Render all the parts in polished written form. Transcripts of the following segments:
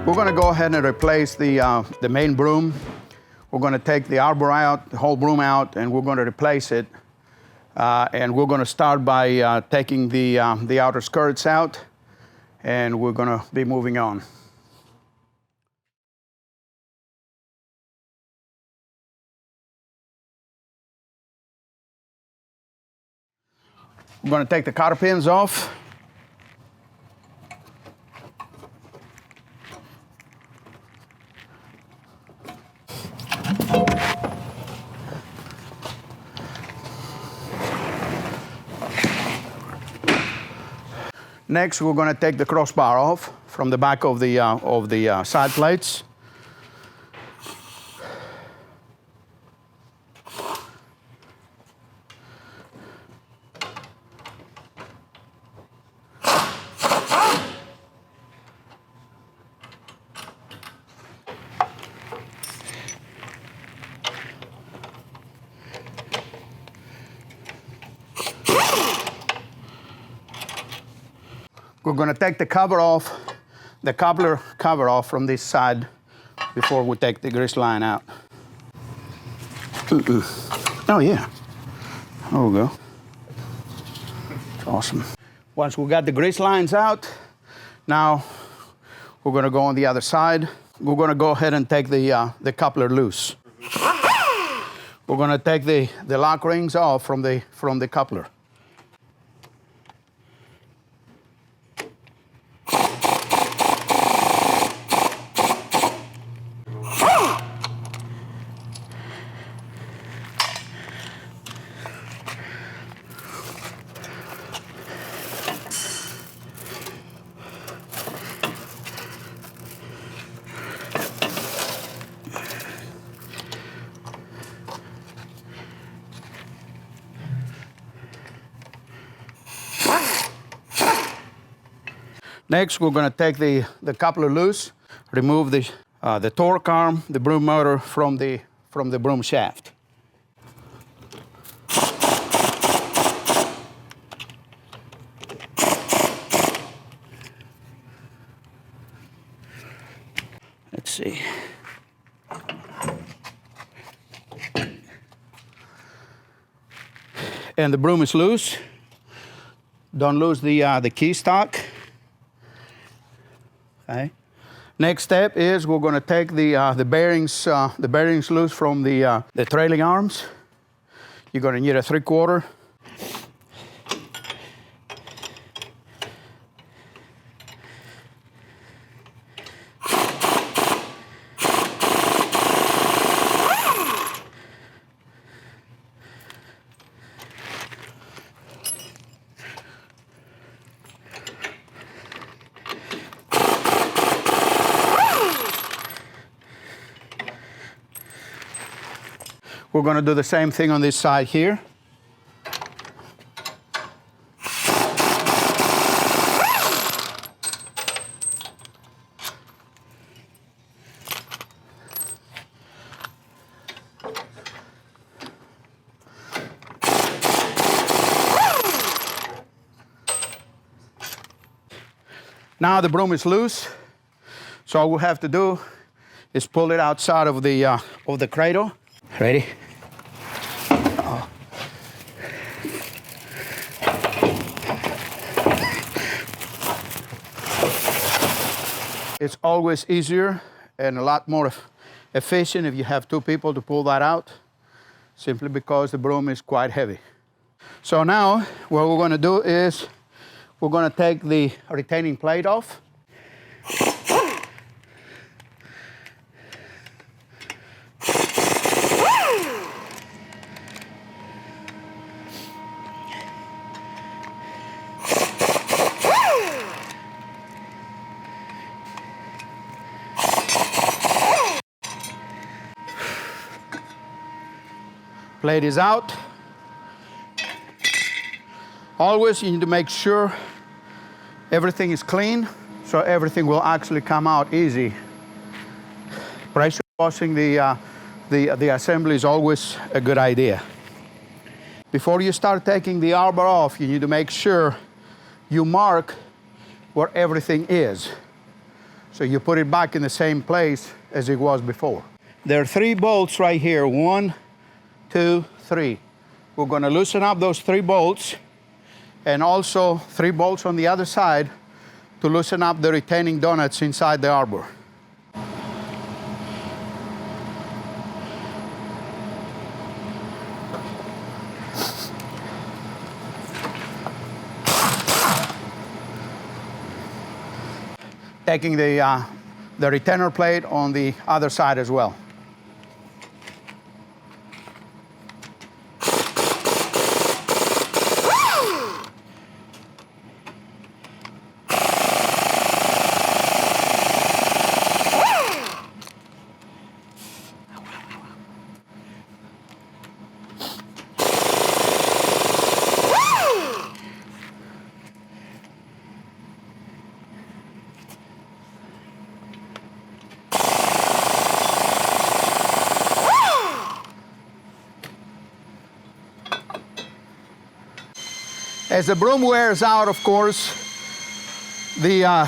We're going to go ahead and replace the main broom. We're going to take the arbor out, the whole broom out, and we're going to replace it. And we're going to start by taking the outer skirts out, and we're going to be moving on. We're going to take the cotter pins off. Next, we're going to take the crossbar off from the back of the side plates. We're going to take the cover off, the coupler cover off from this side before we take the grease line out. Oh yeah, there we go. It's awesome. Once we got the grease lines out, now we're going to go on the other side. We're going to go ahead and take the coupler loose. We're going to take the lock rings off from the coupler. Next, we're going to take the coupler loose, remove the torque arm, the broom motor from the broom shaft. Let's see. And the broom is loose. Don't lose the key stock. Okay. Next step is we're going to take the bearings loose from the trailing arms. You're going to need a 3/4. We're going to do the same thing on this side here. Now the broom is loose, so all we'll have to do is pull it outside of the cradle. Ready? Uh-oh. It's always easier and a lot more efficient if you have two people to pull that out, simply because the broom is quite heavy. So now what we're going to do is we're going to take the retaining plate off. Plate is out. Always you need to make sure everything is clean, so everything will actually come out easy. Pressure washing the assembly is always a good idea. Before you start taking the arbor off, you need to make sure you mark where everything is. So you put it back in the same place as it was before. There are 3 bolts right here. 1, 2, 3. We're going to loosen up those 3 bolts, and also 3 bolts on the other side to loosen up the retaining donuts inside the arbor. Taking the retainer plate on the other side as well. As the broom wears out, of course, the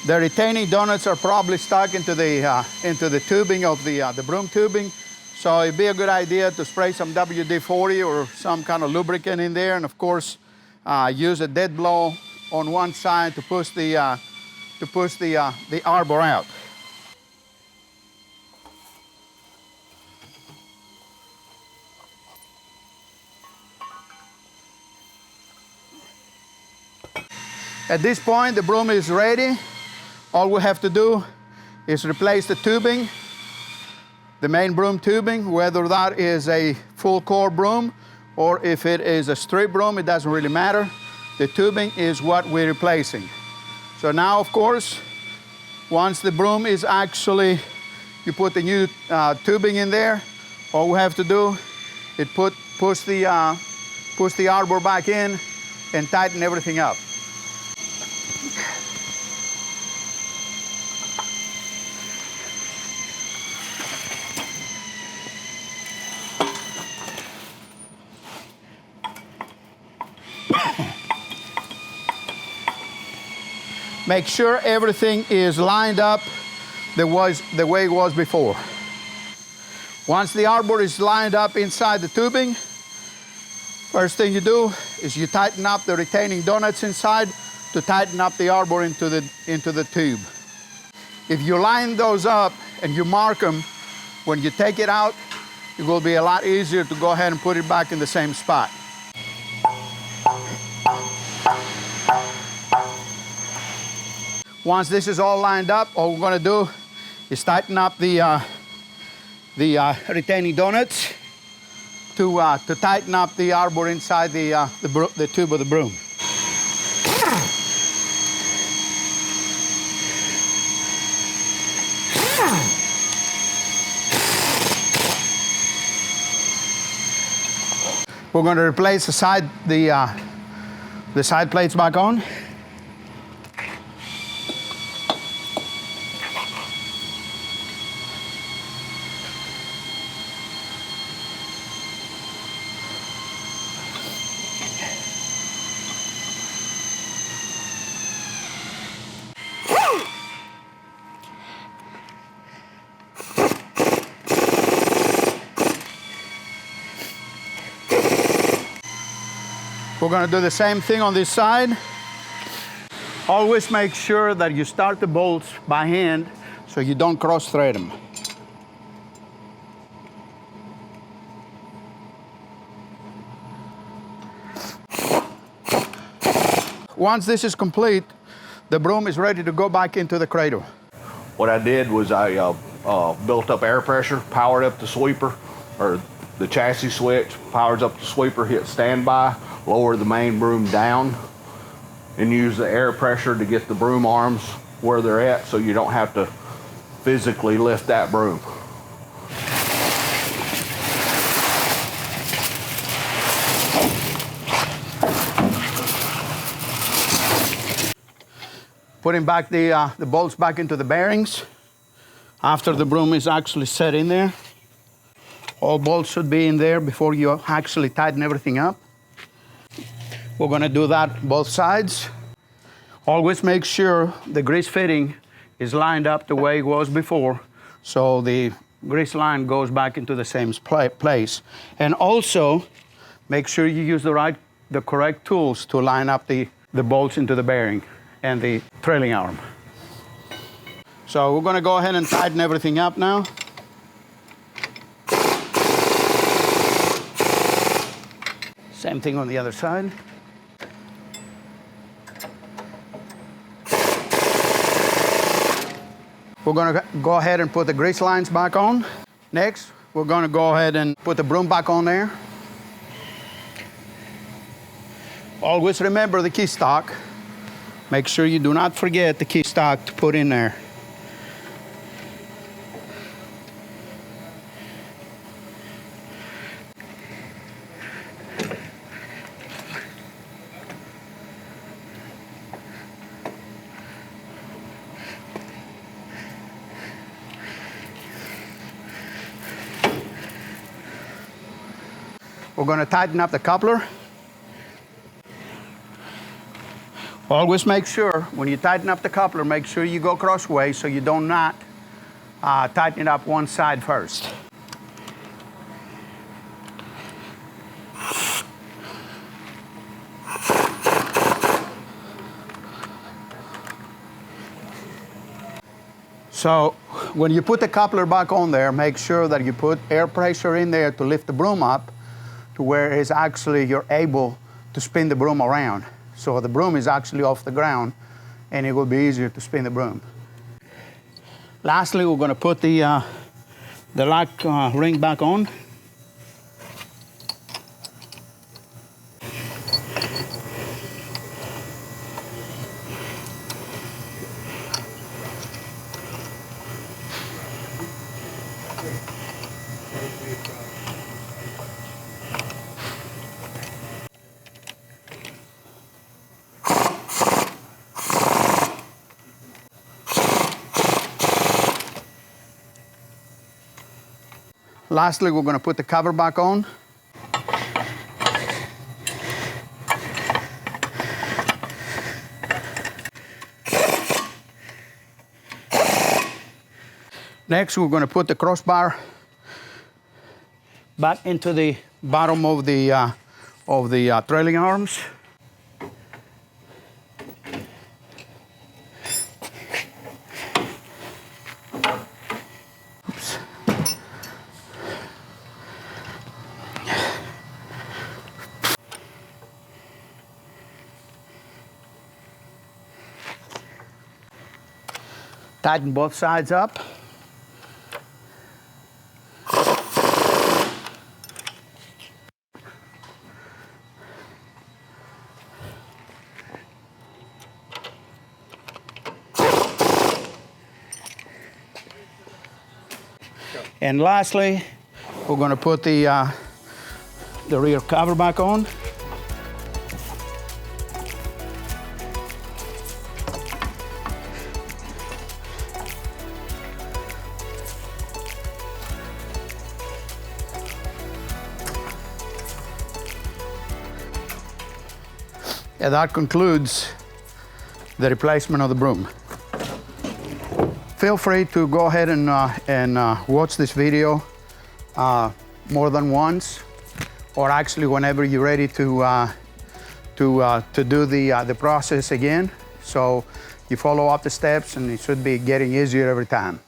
retaining donuts are probably stuck into the tubing of the broom tubing. So it'd be a good idea to spray some WD-40 or some kind of lubricant in there, and of course, use a dead blow on one side to push the arbor out. At this point, the broom is ready. All we have to do is replace the tubing, the main broom tubing, whether that is a full core broom or if it is a strip broom, it doesn't really matter. The tubing is what we're replacing. So now, of course, once the broom is actually, you put the new tubing in there, all we have to do is push the arbor back in and tighten everything up. Make sure everything is lined up the way it was before. Once the arbor is lined up inside the tubing, first thing you do is you tighten up the retaining donuts inside to tighten up the arbor into the tube. If you line those up and you mark them, when you take it out, it will be a lot easier to go ahead and put it back in the same spot. Once this is all lined up, all we're going to do is tighten up the retaining donuts to tighten up the arbor inside the tube of the broom. We're going to replace the side plates back on. We're going to do the same thing on this side. Always make sure that you start the bolts by hand so you don't cross-thread them. Once this is complete, the broom is ready to go back into the cradle. What I did was I built up air pressure, powered up the sweeper, or the chassis switch, powers up the sweeper, hit standby, lower the main broom down, and use the air pressure to get the broom arms where they're at so you don't have to physically lift that broom. Putting back the bolts back into the bearings after the broom is actually set in there. All bolts should be in there before you actually tighten everything up. We're going to do that both sides. Always make sure the grease fitting is lined up the way it was before, so the grease line goes back into the same place. And also, make sure you use the correct tools to line up the bolts into the bearing and the trailing arm. So we're gonna go ahead and tighten everything up now. Same thing on the other side. We're gonna go ahead and put the grease lines back on. Next, we're gonna go ahead and put the broom back on there. Always remember the key stock. Make sure you do not forget the key stock to put in there. We're going to tighten up the coupler. Always make sure, when you tighten up the coupler, make sure you go crossways so you do not tighten it up one side first. So when you put the coupler back on there, make sure that you put air pressure in there to lift the broom up to where it's actually you're able to spin the broom around. So the broom is actually off the ground and it will be easier to spin the broom. Lastly, we're going to put the lock ring back on. Lastly, we're going to put the cover back on. Next, we're going to put the crossbar back into the bottom of the trailing arms. Tighten both sides up. And lastly, we're going to put the rear cover back on. And that concludes the replacement of the broom. Feel free to go ahead and watch this video more than once, or actually whenever you're ready to do the process again. So you follow up the steps and it should be getting easier every time.